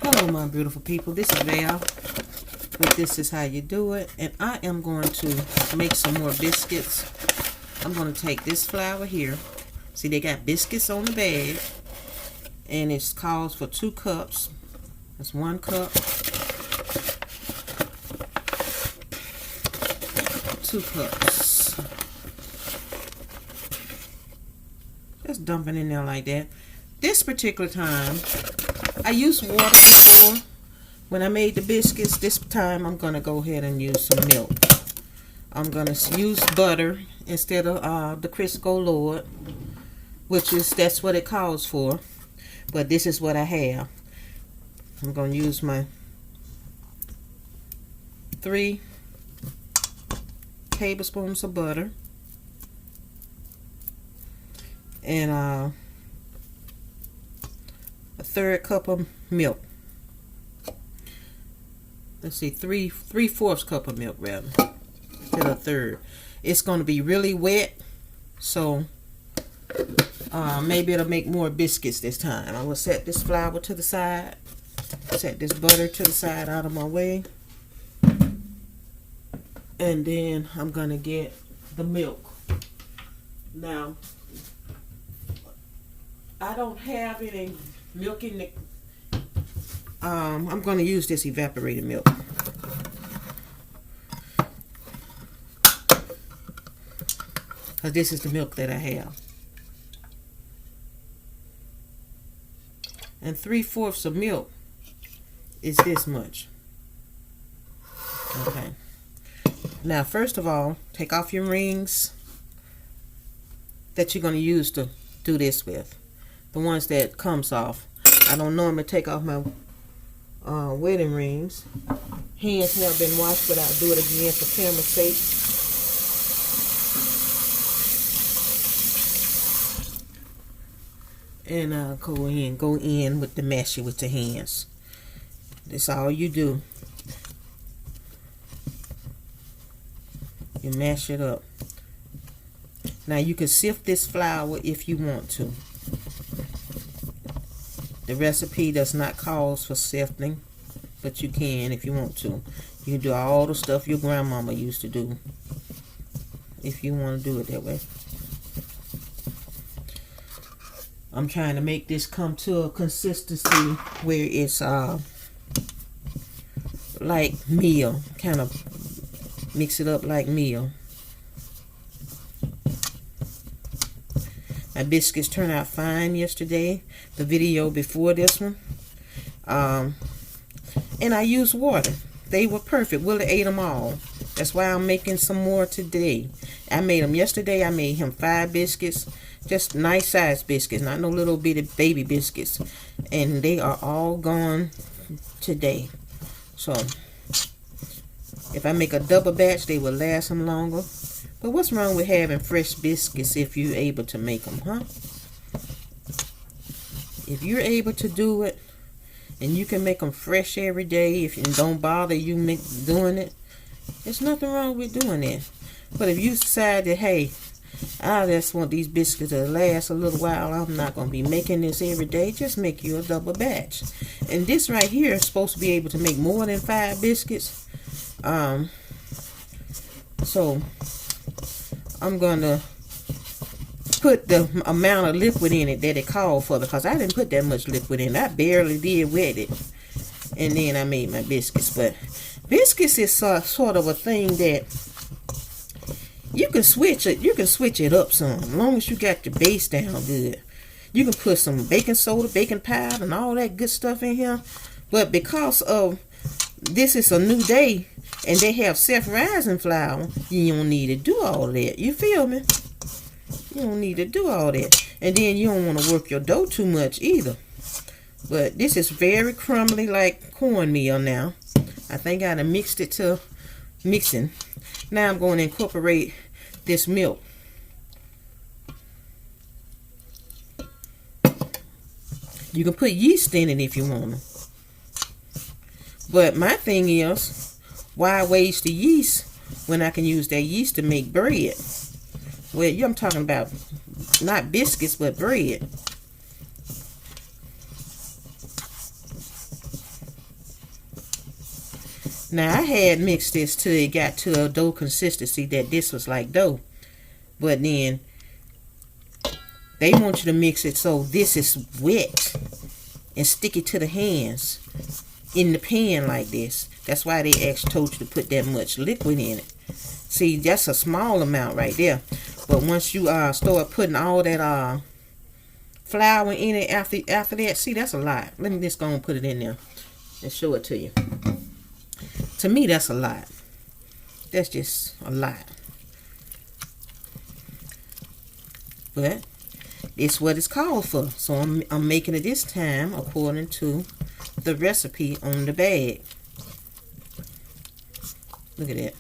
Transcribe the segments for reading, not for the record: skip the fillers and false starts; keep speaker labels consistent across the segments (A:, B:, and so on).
A: Hello my beautiful people, this is Val with This Is How You Do It, and I am going to make some more biscuits. I'm going to take this flour here. See, they got biscuits on the bag, and it calls for 2 cups. That's 1 cup, 2 cups. Just dump it in there like that. This particular time, I used water before when I made the biscuits. This time I'm going to go ahead and use some milk. I'm going to use butter instead of the Crisco Lord, that's what it calls for. But this is what I have. I'm going to use my 3 tablespoons of butter and a 1/3 cup of milk. Let's see, 3/4 cup of milk rather, instead of 1/3. It's going to be really wet, so maybe it'll make more biscuits this time. I will set this flour to the side, set this butter to the side out of my way, and then I'm going to get the milk. Now, I don't have any milk in the I'm going to use this evaporated milk. Because this is the milk that I have. And 3/4 of milk is this much. Okay. Now, first of all, take off your rings that you're going to use to do this with. The ones that comes off. I don't normally take off my wedding rings. Hands have been washed, but I'll do it again for camera's sake. And I'll go in with the masher with the hands. That's all you do. You mash it up. Now you can sift this flour if you want to. The recipe does not call for sifting, but you can if you want to. You can do all the stuff your grandmama used to do if you want to do it that way. I'm trying to make this come to a consistency where it's like meal. Kind of mix it up like meal. My biscuits turned out fine yesterday, the video before this one. And I used water. They were perfect. Willie ate them all. That's why I'm making some more today. I made them yesterday. I made him 5 biscuits. Just nice size biscuits, not no little bitty baby biscuits. And they are all gone today. So, if I make a double batch, they will last them longer. But what's wrong with having fresh biscuits if you're able to make them, huh? If you're able to do it, and you can make them fresh every day, if you don't bother you doing it, there's nothing wrong with doing that. But if you decide that, hey, I just want these biscuits to last a little while, I'm not going to be making this every day, just make you a double batch. And this right here is supposed to be able to make more than 5 biscuits. So I'm going to put the amount of liquid in it that it called for, because I didn't put that much liquid in it. I barely did wet it. And then I made my biscuits. But biscuits is sort of a thing that you can switch it. You can switch it up some, as long as you got your base down good. You can put some baking soda, baking powder, and all that good stuff in here. But because of this is a new day, and they have self-rising flour, you don't need to do all that. You feel me? You don't need to do all that. And then you don't want to work your dough too much either. But this is very crumbly like cornmeal now. I think I done mixed it to mixing. Now I'm going to incorporate this milk. You can put yeast in it if you want to. But my thing is, why waste the yeast when I can use that yeast to make bread? Well, I'm talking about not biscuits, but bread. Now I had mixed this till it got to a dough consistency that this was like dough. But then they want you to mix it so this is wet and stick it to the hands in the pan like this. That's why they actually told you to put that much liquid in it. See, that's a small amount right there. But once you start putting all that flour in it after that, see, that's a lot. Let me just go and put it in there and show it to you. To me, that's a lot. That's just a lot. But it's what it's called for. So I'm making it this time according to the recipe on the bag. Look at that.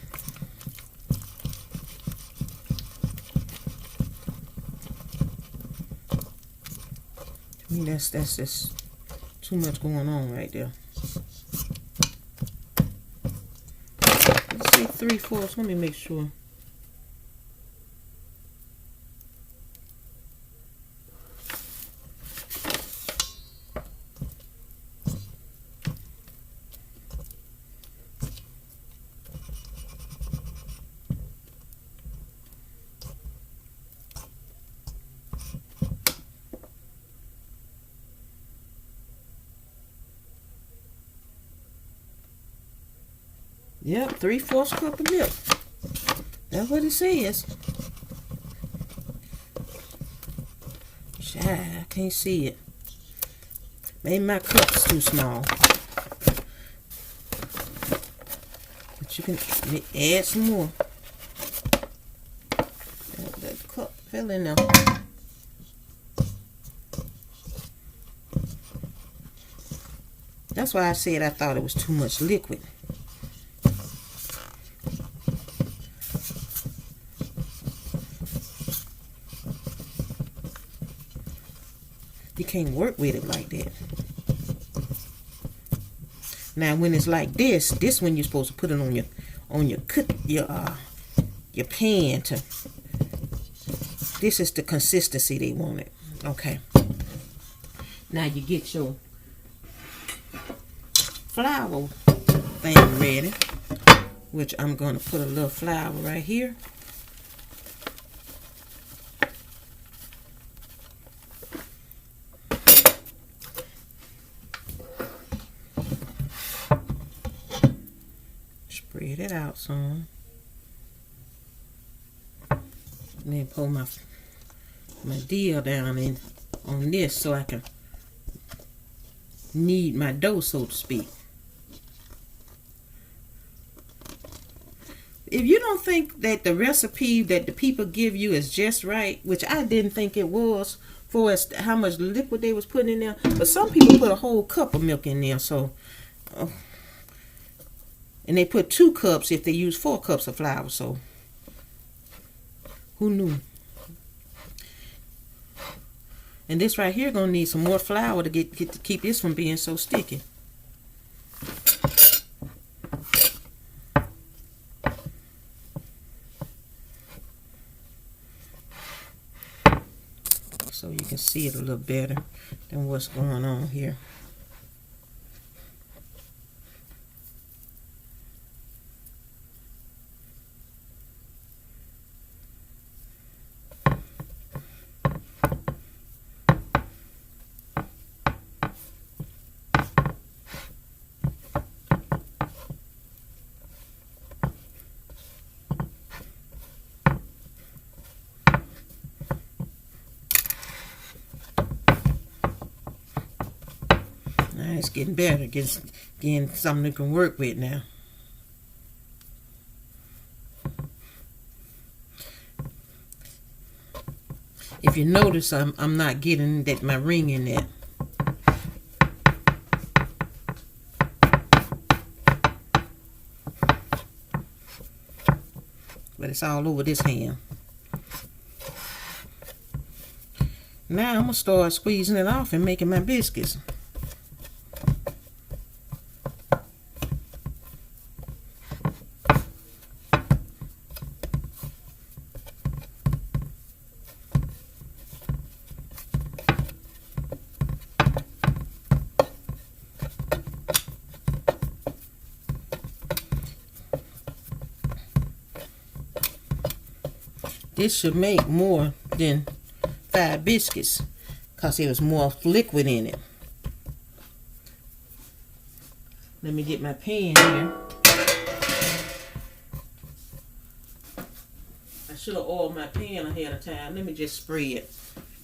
A: I mean, that's just too much going on right there. Let's say 3/4. Let me make sure. Yep, 3/4 cup of milk. That's what it says. Child, I can't see it. Maybe my cup's too small. But you can add some more. That cup fell in there. That's why I said I thought it was too much liquid. You can't work with it like that. Now, when it's like this when you're supposed to put it on your pan to. This is the consistency they wanted. Okay. Now you get your flour thing ready, which I'm gonna put a little flour right here. Spread it out some. And then pull my deal down in on this so I can knead my dough, so to speak. If you don't think that the recipe that the people give you is just right, which I didn't think it was for as how much liquid they was putting in there, but some people put a whole cup of milk in there, so and they put 2 cups if they use 4 cups of flour, so who knew? And this right here gonna need some more flour to keep this from being so sticky. So you can see it a little better than what's going on here. It's getting better, getting something you can work with now. If you notice, I'm not getting my ring in there. But it's all over this hand. Now I'm gonna start squeezing it off and making my biscuits. This should make more than 5 biscuits because there was more liquid in it. Let me get my pan here. I should have oiled my pan ahead of time. Let me just spray it.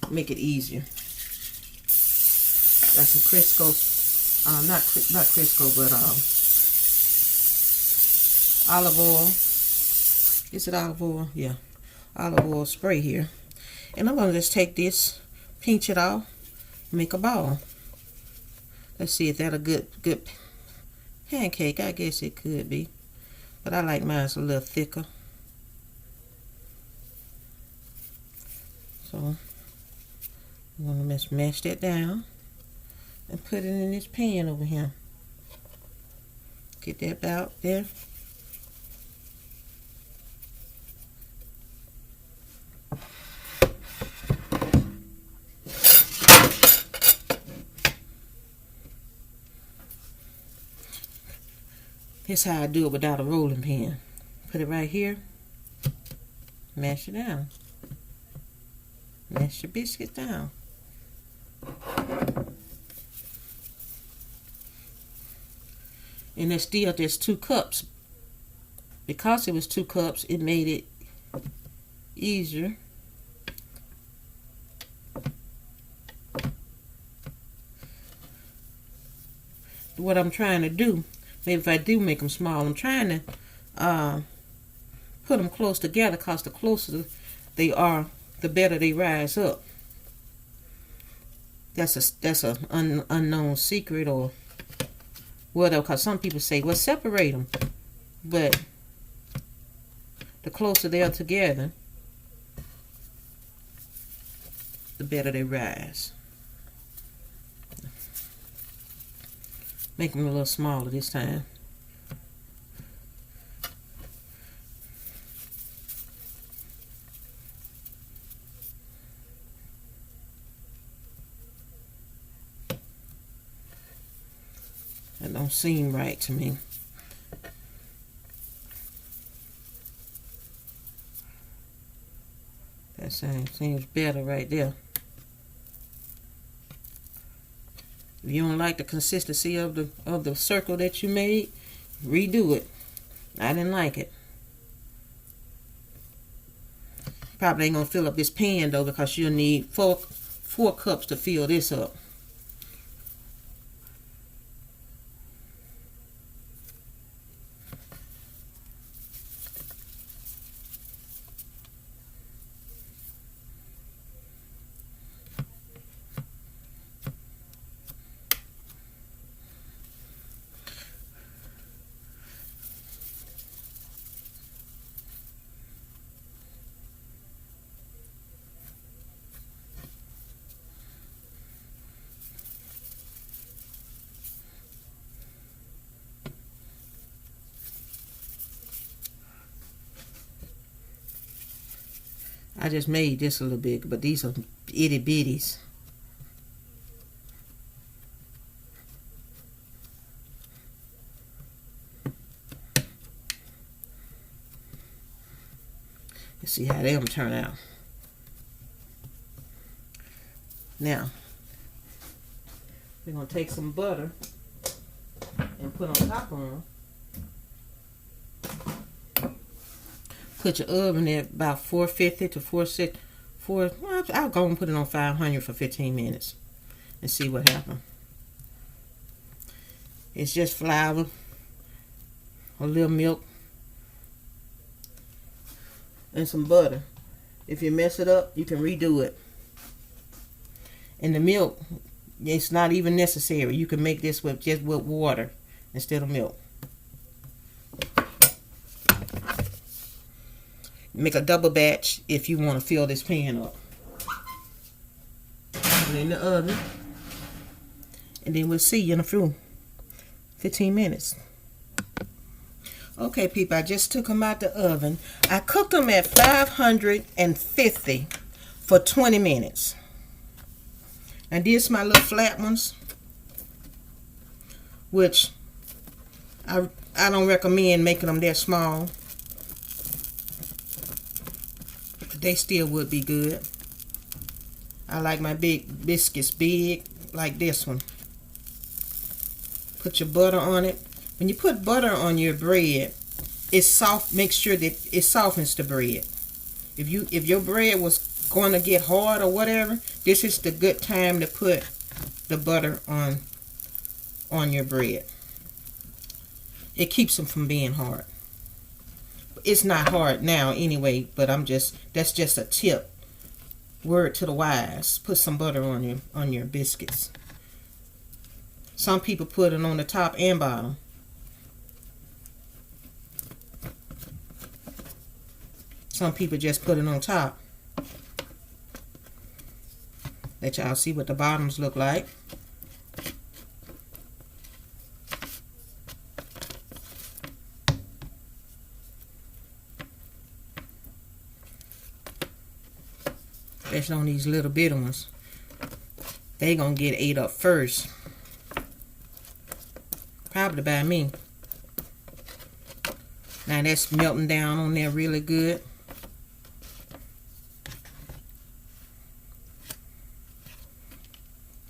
A: Make it easier. Got some Crisco, not Crisco, but olive oil. Is it olive oil? Yeah. Olive oil spray here. And I'm going to just take this, pinch it off, make a ball. Let's see if that's a good pancake. I guess it could be. But I like mine a little thicker. So I'm going to just mash that down and put it in this pan over here. Get that about there. Here's how I do it without a rolling pin. Put it right here. Mash it down. Mash your biscuit down. And there's 2 cups. Because it was 2 cups, it made it easier. What I'm trying to do, maybe if I do make them small, I'm trying to put them close together because the closer they are, the better they rise up. That's a unknown secret or whatever, because some people say, well, separate them. But the closer they are together, the better they rise. Make them a little smaller this time. That don't seem right to me. That seems better right there. If you don't like the consistency of the circle that you made, redo it. I didn't like it. Probably ain't gonna fill up this pan though, because you'll need four cups to fill this up. I just made this a little big, but these are itty bitties. Let's see how them turn out. Now, we're going to take some butter and put on top of them. Put your oven at about 450 to 460. Well, I'll go and put it on 500 for 15 minutes and see what happens. It's just flour, a little milk, and some butter. If you mess it up, you can redo it. And the milk, it's not even necessary. You can make this with just with water instead of milk. Make a double batch if you want to fill this pan up. Put it in the oven. And then we'll see you in a few 15 minutes. Okay, people, I just took them out the oven. I cooked them at 550 for 20 minutes. And these my little flat ones, which I don't recommend making them that small. they still would be good. I like my big biscuits big, like this one. Put your butter on it. When you put butter on your bread, it's soft. Make sure that it softens the bread. If your bread was going to get hard or whatever, this is the good time to put the butter on your bread. It keeps them from being hard. It's not hard now anyway, but that's just a tip. Word to the wise. Put some butter on your biscuits. Some people put it on the top and bottom. Some people just put it on top. Let y'all see what the bottoms look like. Especially on these little bitty ones. They gonna get ate up first. Probably by me. Now that's melting down on there really good.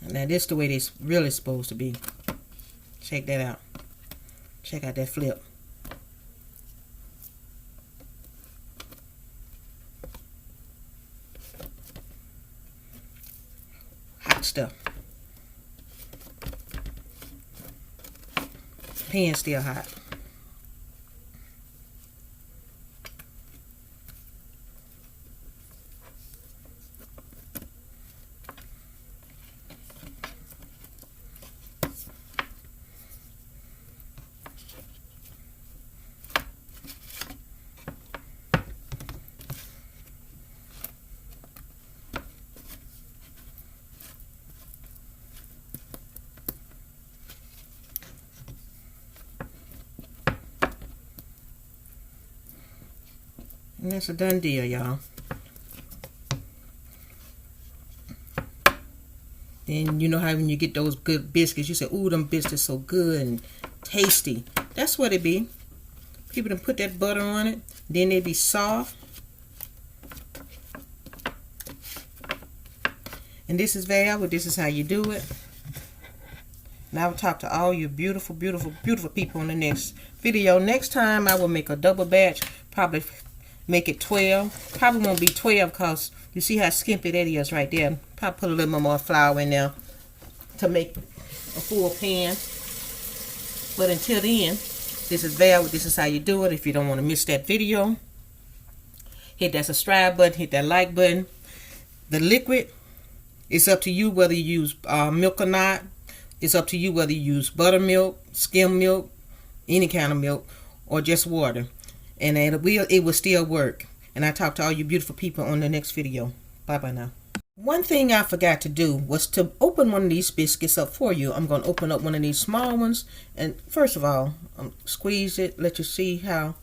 A: Now this is the way it's really supposed to be. Check that out. Check out that flip. Hot stuff. Pan still hot. And that's a done deal, y'all. Then you know how when you get those good biscuits, you say, ooh, them biscuits so good and tasty. That's what it be. People done put that butter on it. Then they be soft. And this is Val. This is how you do it. Now I will talk to all you beautiful, beautiful, beautiful people in the next video. Next time I will make a double batch. Probably make it 12. Probably won't be 12 because you see how skimpy that is right there. Probably put a little bit more flour in there to make a full pan. But until then, this is Val. This is how you do it. If you don't want to miss that video, hit that subscribe button, hit that like button. The liquid, it's up to you whether you use milk or not. It's up to you whether you use buttermilk, skim milk, any kind of milk, or just water. And it will still work. And I talk to all you beautiful people on the next video. Bye-bye now. One thing I forgot to do was to open one of these biscuits up for you. I'm going to open up one of these small ones. And first of all, squeeze it. Let you see how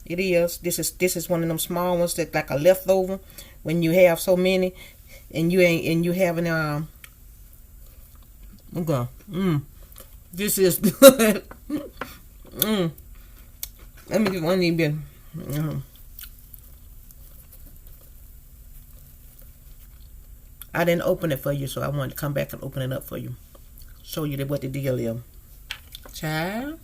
A: it is. This is one of them small ones that's like a leftover. When you have so many, and you having okay. This is good. Let me get one of these bit. I didn't open it for you, so I wanted to come back and open it up for you. Show you what the deal is. Child.